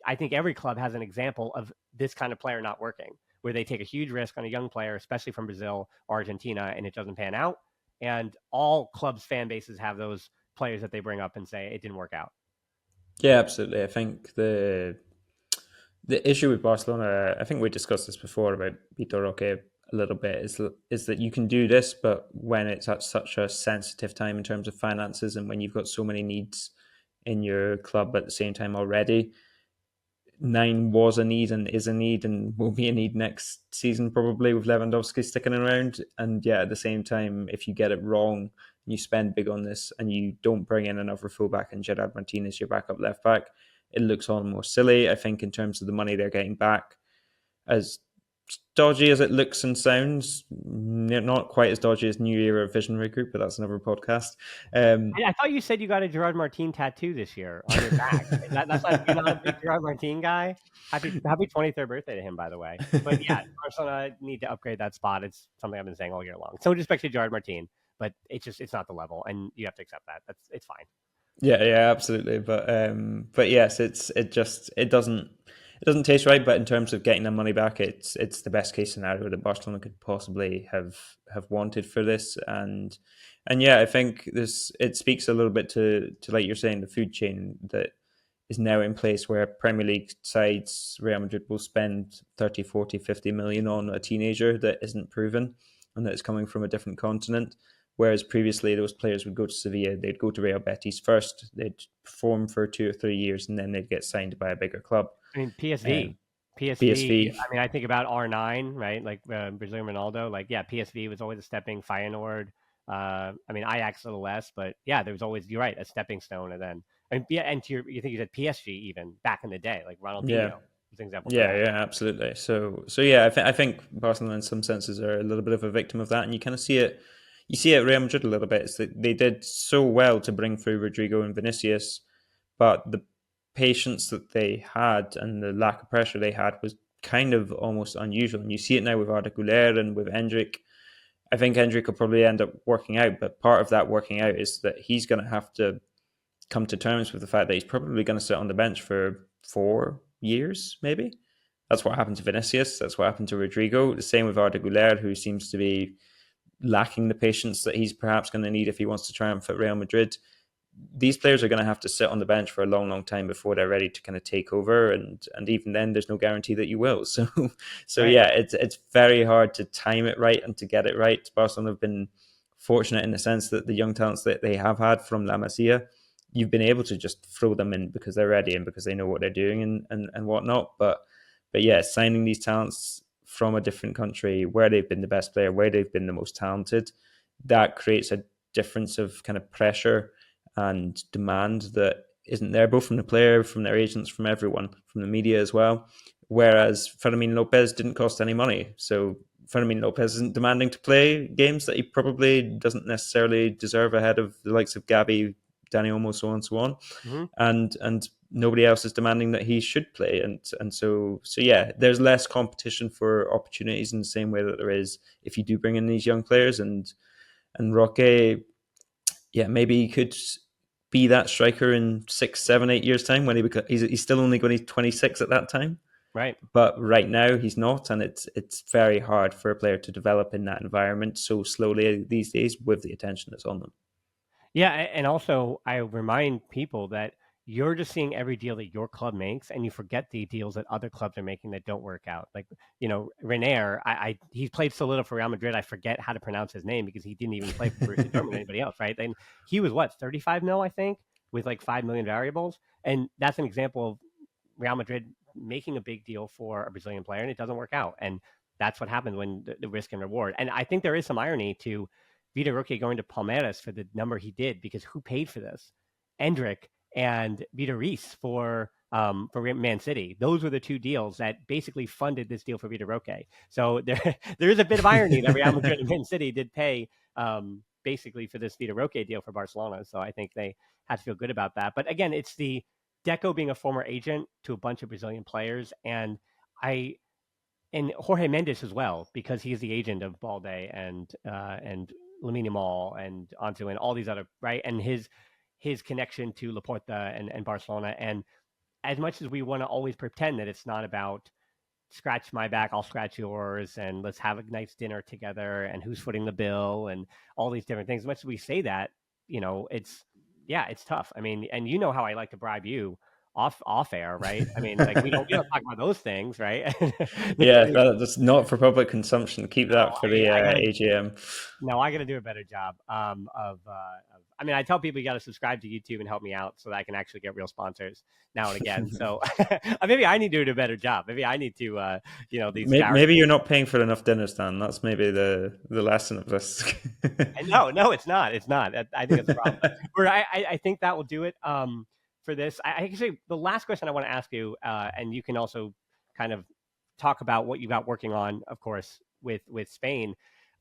I think every club has an example of this kind of player not working, where they take a huge risk on a young player, especially from Brazil or Argentina, and it doesn't pan out. And all clubs' fan bases have those players that they bring up and say it didn't work out. Yeah, absolutely. I think the issue with Barcelona, I think we discussed this before about Vitor Roque a little bit, is that you can do this, but when it's at such a sensitive time in terms of finances and when you've got so many needs in your club at the same time already, 9 was a need and is a need and will be a need next season probably with Lewandowski sticking around. And yeah, at the same time, if you get it wrong and you spend big on this and you don't bring in another fullback and Gerard Martinez, your backup left back, it looks almost silly. I think in terms of the money they're getting back, as dodgy as it looks and sounds, not quite as dodgy as New Era Visionary Group, but that's another podcast. I thought you said you got a Gerard Martin tattoo this year on your back. That's not, you're not a big Gerard Martin guy. Happy 23rd birthday to him, by the way. But yeah, Barcelona need to upgrade that spot. It's something I've been saying all year long. So respect to Gerard Martin, but it's not the level, and you have to accept that. It's fine. Yeah, absolutely. But yes, it doesn't taste right. But in terms of getting the money back, it's the best case scenario that Barcelona could possibly have wanted for this. And yeah, I think it speaks a little bit to like you're saying, the food chain that is now in place where Premier League sides, Real Madrid will spend 30, 40, 50 million on a teenager that isn't proven and that is coming from a different continent. Whereas previously those players would go to Sevilla, they'd go to Real Betis first, they'd perform for 2 or 3 years, and then they'd get signed by a bigger club. I mean, PSV. PSV. I mean, I think about R9, right? Like Brazilian Ronaldo. Like, yeah, PSV was always a stepping. Feyenoord. I mean, Ajax a little less, but yeah, there was always, you're right, a stepping stone. And then, and you think you said PSG even back in the day, like Ronaldinho. Yeah. Was an example. Yeah, absolutely. So yeah, I think Barcelona in some senses are a little bit of a victim of that, and you kind of see it. You see it at Real Madrid a little bit. It's that they did so well to bring through Rodrigo and Vinicius, but the patience that they had and the lack of pressure they had was kind of almost unusual. And you see it now with Arda Güler and with Endrick. I think Endrick will probably end up working out, but part of that working out is that he's going to have to come to terms with the fact that he's probably going to sit on the bench for 4 years, maybe. That's what happened to Vinicius. That's what happened to Rodrigo. The same with Arda Güler, who seems to be lacking the patience that he's perhaps going to need if he wants to triumph at Real Madrid. These players are going to have to sit on the bench for a long, long time before they're ready to kind of take over, and even then, there's no guarantee that you will. So right. Yeah, it's very hard to time it right and to get it right. Barcelona have been fortunate in the sense that the young talents that they have had from La Masia, you've been able to just throw them in because they're ready and because they know what they're doing and whatnot. But yeah, signing these talents from a different country where they've been the best player, where they've been the most talented, that creates a difference of kind of pressure and demand that isn't there, both from the player, from their agents, from everyone, from the media as well. Whereas Ferran Lopez didn't cost any money. So Ferran Lopez isn't demanding to play games that he probably doesn't necessarily deserve ahead of the likes of Gavi, Dani Olmo, so on and so on. Mm-hmm. And nobody else is demanding that he should play. And so yeah, there's less competition for opportunities in the same way that there is if you do bring in these young players. And Roque, yeah, maybe he could be that striker in 6, 7, 8 years' time when he's still only going to be 26 at that time. Right. But right now he's not, and it's very hard for a player to develop in that environment so slowly these days with the attention that's on them. Yeah, and also I remind people that you're just seeing every deal that your club makes, and you forget the deals that other clubs are making that don't work out. Like, Reinier, he played so little for Real Madrid, I forget how to pronounce his name because he didn't even play for Borussia Dortmund or anybody else, right? And he was, 35 mil, I think? with like 5 million variables. And that's an example of Real Madrid making a big deal for a Brazilian player and it doesn't work out. And that's what happens when the risk and reward. And I think there is some irony to Vitor Roque going to Palmeiras for the number he did, because who paid for this? Endrick and Vitor Reis for Man City. Those were the two deals that basically funded this deal for Vitor Roque. So there is a bit of irony that Real Madrid and Man City did pay basically for this Vitor Roque deal for Barcelona. So I think they had to feel good about that. But again, it's the Deco being a former agent to a bunch of Brazilian players, and Jorge Mendes as well, because he's the agent of Balde and Lamine Yamal and Ansu and all these other, right, and his connection to Laporta and Barcelona. And as much as we want to always pretend that it's not about scratch my back, I'll scratch yours, and let's have a nice dinner together, and who's footing the bill, and all these different things. As much as we say that, it's tough. I mean, and you know how I like to bribe you off air, right? I mean, like we don't talk about those things, right? Yeah, that's not for public consumption. Keep that for the AGM. No, I got to do a better job I mean, I tell people you got to subscribe to YouTube and help me out so that I can actually get real sponsors now and again. So maybe I need to do a better job. Maybe I need to, maybe you're not paying for enough dinners, Dan. That's maybe the lesson of this. No, it's not. It's not. I think it's a problem. But I think that will do it for this. I actually, the last question I want to ask you, and you can also kind of talk about what you got working on, of course, with Spain.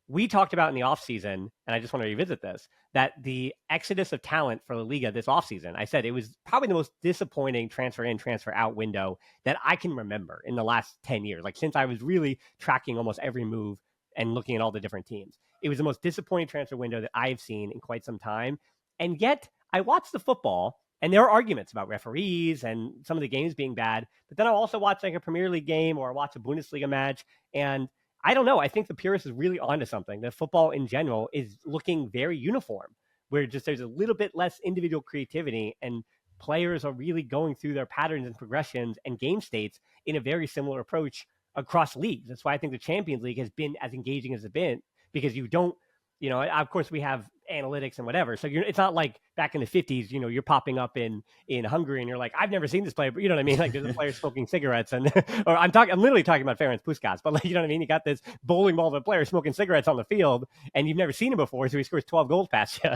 We talked about in the offseason, and I just want to revisit this, that the exodus of talent for La Liga this offseason, I said it was probably the most disappointing transfer in, transfer out window that I can remember in the last 10 years. Like since I was really tracking almost every move and looking at all the different teams. It was the most disappointing transfer window that I've seen in quite some time. And yet I watched the football, and there are arguments about referees and some of the games being bad, but then I'll also watch like a Premier League game or watch a Bundesliga match, and I don't know. I think the purist is really onto something. That football in general is looking very uniform, where just there's a little bit less individual creativity, and players are really going through their patterns and progressions and game states in a very similar approach across leagues. That's why I think the Champions League has been as engaging as it's been, because you don't, of course we have analytics and whatever. So it's not like back in the 50s, you're popping up in Hungary and you're like, I've never seen this player, but you know what I mean? Like there's a player smoking cigarettes and, or I'm literally talking about Ferenc Puskas, but like, you know what I mean? You got this bowling ball of a player smoking cigarettes on the field and you've never seen him before. So he scores 12 goals past you.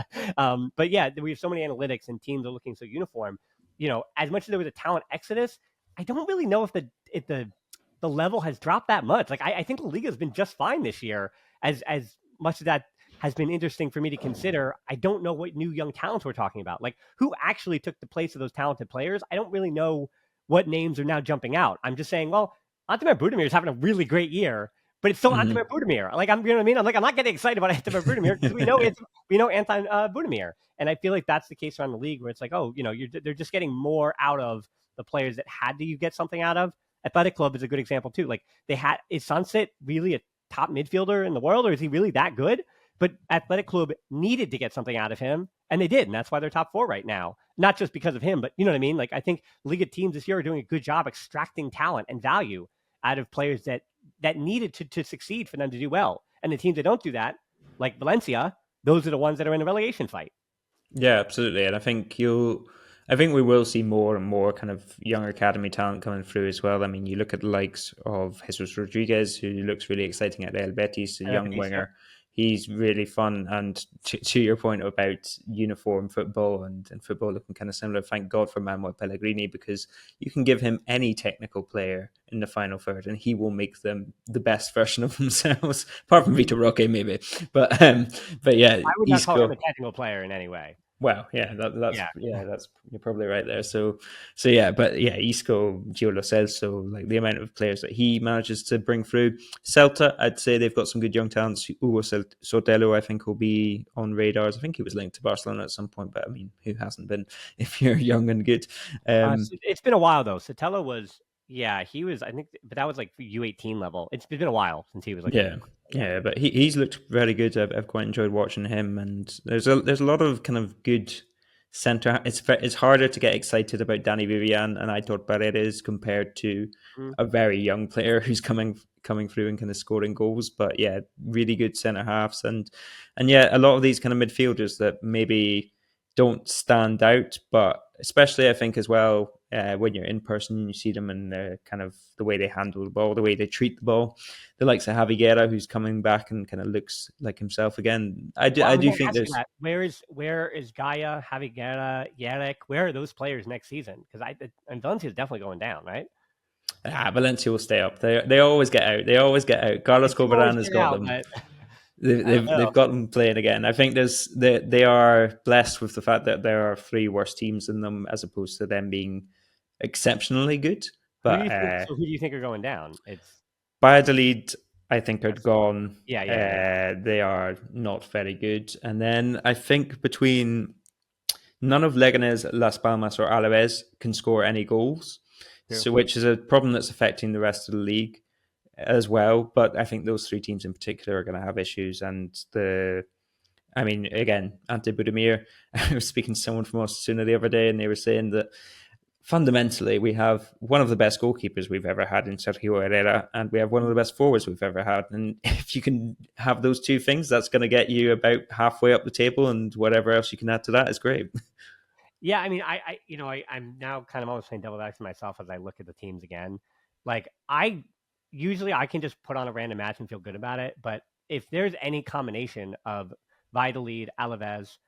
But yeah, we have so many analytics and teams are looking so uniform, as much as there was a talent exodus, I don't really know if the level has dropped that much. Like I think the Liga has been just fine this year, as much as that has been interesting for me to consider. I don't know what new young talents we're talking about. Like who actually took the place of those talented players? I don't really know what names are now jumping out. I'm just saying, well, Antoine Budimir is having a really great year, but it's still Antoine Budimir. Like you know what I mean? I'm not getting excited about Antoine Budimir because we know Antoine Budimir, and I feel like that's the case around the league where it's like, oh, they're just getting more out of the players that had to get something out of. Athletic Club is a good example too. Like is Sunset really a top midfielder in the world, or is he really that good? But Athletic Club needed to get something out of him, and they did, and that's why they're top 4 right now. Not just because of him, but you know what I mean? Like I think Liga teams this year are doing a good job extracting talent and value out of players that needed to succeed for them to do well. And the teams that don't do that, like Valencia, those are the ones that are in the relegation fight. Yeah, absolutely. And I think we will see more and more kind of young academy talent coming through as well. I mean, you look at the likes of Jesus Rodriguez, who looks really exciting at Real Betis, a young winger. He's really fun. And to your point about uniform football and football looking kind of similar, thank God for Manuel Pellegrini, because you can give him any technical player in the final third and he will make them the best version of themselves, apart from Vitor Roque maybe. But yeah. I would not call him a technical player in any way. Wow, yeah, that's you're probably right there. So yeah, but yeah, Isco, Gio Lo Celso, like the amount of players that he manages to bring through. Celta, I'd say they've got some good young talents. Hugo Sotelo, I think, will be on radars. I think he was linked to Barcelona at some point, but I mean, who hasn't been if you're young and good? It's been a while though. Sotelo was. Yeah, he was, I think, but that was like U18 level. It's been a while since he was like. Yeah, but he's looked very good. I've quite enjoyed watching him, and there's a lot of kind of good centre. It's harder to get excited about Dani Vivian and Aitor Paredes compared to a very young player who's coming through and kind of scoring goals. But yeah, really good centre halves, and yeah, a lot of these kind of midfielders that maybe don't stand out, but especially I think as well when you're in person and you see them and the kind of the way they handle the ball, the way they treat the ball. The likes of Javi Guerra, who's coming back and kind of looks like himself again. Well, I I was do going to think ask you there's that. Where is Gaia, Javi Guerra, Yerek? Where are those players next season? Because and Valencia is definitely going down, right? Valencia will stay up. They always get out. They always get out. They Carlos do always Corberan has get got out, them. but I don't They've know. got them playing again. I think they are blessed with the fact that there are three worse teams in them as opposed to them being exceptionally good. Who do But you think? So who do you think are going down? It's Valladolid, I think, are that's gone. yeah. They are not very good. And then I think between none of Leganes, Las Palmas, or Alaves can score any goals, True. so which is a problem that's affecting the rest of the league as well. But I think those three teams in particular are going to have issues. And I mean, again, Ante Budimir. I was speaking to someone from Osasuna the other day, and they were saying that fundamentally we have one of the best goalkeepers we've ever had in Sergio Herrera, and we have one of the best forwards we've ever had. And if you can have those two things, that's going to get you about halfway up the table, and whatever else you can add to that is great. Yeah, I mean, I'm now kind of almost playing double back to myself as I look at the teams again. Like usually I can just put on a random match and feel good about it, but if there's any combination of Valladolid, Alaves,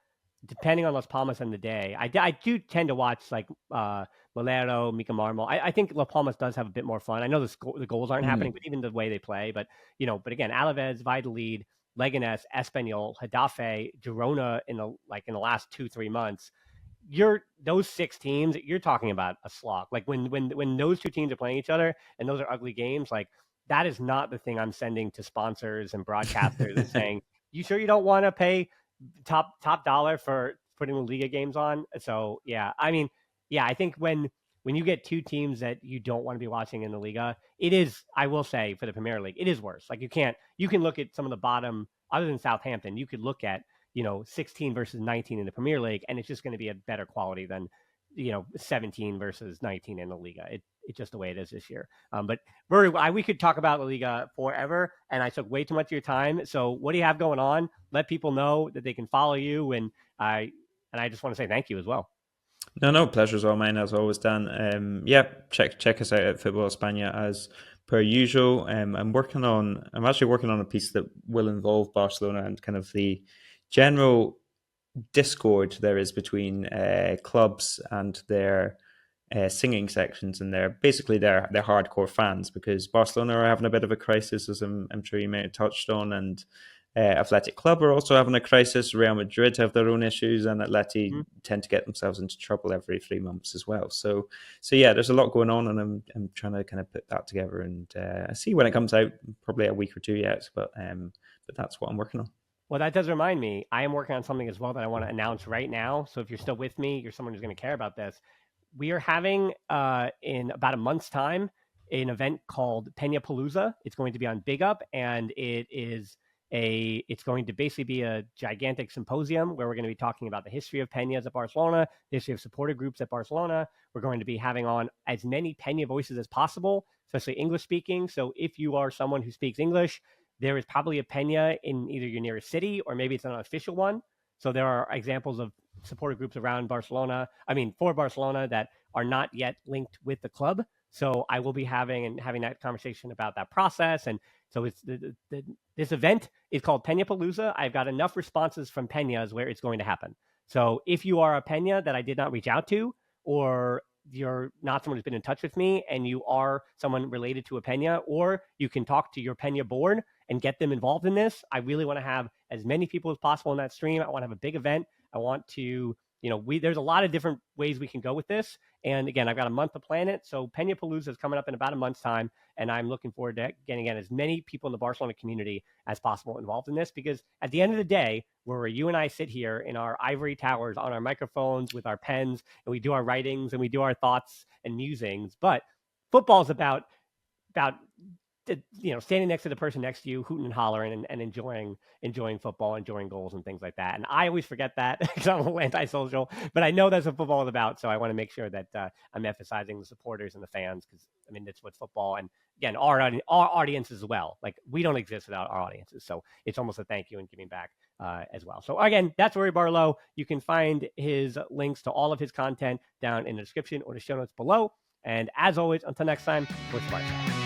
depending on Las Palmas and the day, I do tend to watch like Malero, Mika Marmol. I think Las Palmas does have a bit more fun. I know the goals aren't happening, but even the way they play. But but again, Alaves, Valladolid, Leganes, Espanyol, Hadafe, Girona in the last 2-3 months. Those six teams. You're talking about a slog. Like when those two teams are playing each other and those are ugly games. Like that is not the thing I'm sending to sponsors and broadcasters and saying, "You sure you don't want to pay top dollar for putting the Liga games on?" So yeah, I mean, yeah, I think when you get two teams that you don't want to be watching in the Liga, it is. I will say for the Premier League, it is worse. Like you can look at some of the bottom other than Southampton. You could look at 16 versus 19 in the Premier League, and it's just going to be a better quality than 17 versus 19 in the Liga. It's just the way it is this year. But Rory, we could talk about La Liga forever, and I took way too much of your time. So what do you have going on? Let people know that they can follow you, and I just want to say thank you as well. No, pleasure's all mine as always, Dan. Yeah, check us out at Football España as per usual. I'm actually working on a piece that will involve Barcelona and kind of the general discord there is between clubs and their singing sections, and they're basically their hardcore fans, because Barcelona are having a bit of a crisis, as I'm sure you may have touched on, and Athletic Club are also having a crisis. Real Madrid have their own issues, and Atleti tend to get themselves into trouble every 3 months as well. So yeah, there's a lot going on, and I'm trying to kind of put that together and see when it comes out. Probably a week or two yet, but that's what I'm working on. Well, that does remind me, I am working on something as well that I want to announce right now. So if you're still with me, you're someone who's going to care about this. We are having in about a month's time an event called Pena Palooza. It's going to be on Big Up, and it's going to basically be a gigantic symposium where we're going to be talking about the history of Peñas at Barcelona, the history of supporter groups at Barcelona. We're going to be having on as many Peña voices as possible, especially English speaking. So if you are someone who speaks English, there is probably a Peña in either your nearest city or maybe it's an unofficial one. So there are examples of supporter groups around Barcelona, for Barcelona, that are not yet linked with the club. So I will be having that conversation about that process. And so it's this event is called Pena Palooza. I've got enough responses from Peñas where it's going to happen. So if you are a Peña that I did not reach out to, or you're not someone who's been in touch with me and you are someone related to a Peña, or you can talk to your Peña board and get them involved in this. I really want to have as many people as possible in that stream. I want to have a big event. I want to, there's a lot of different ways we can go with this. And again, I've got a month to plan it. So Pena Palooza is coming up in about a month's time. And I'm looking forward to getting as many people in the Barcelona community as possible involved in this, because at the end of the day, where you and I sit here in our ivory towers on our microphones with our pens, and we do our writings and we do our thoughts and musings, but football is about standing next to the person next to you, hooting and hollering and enjoying football, enjoying goals and things like that. And I always forget that because I'm a little antisocial, but I know that's what football is about. So I want to make sure that I'm emphasizing the supporters and the fans, because that's what football, and again, our audience as well. Like, we don't exist without our audiences. So it's almost a thank you and giving back. as well. So again, that's Ruri Barlow. You can find his links to all of his content down in the description or the show notes below. And as always, until next time, we're Smart.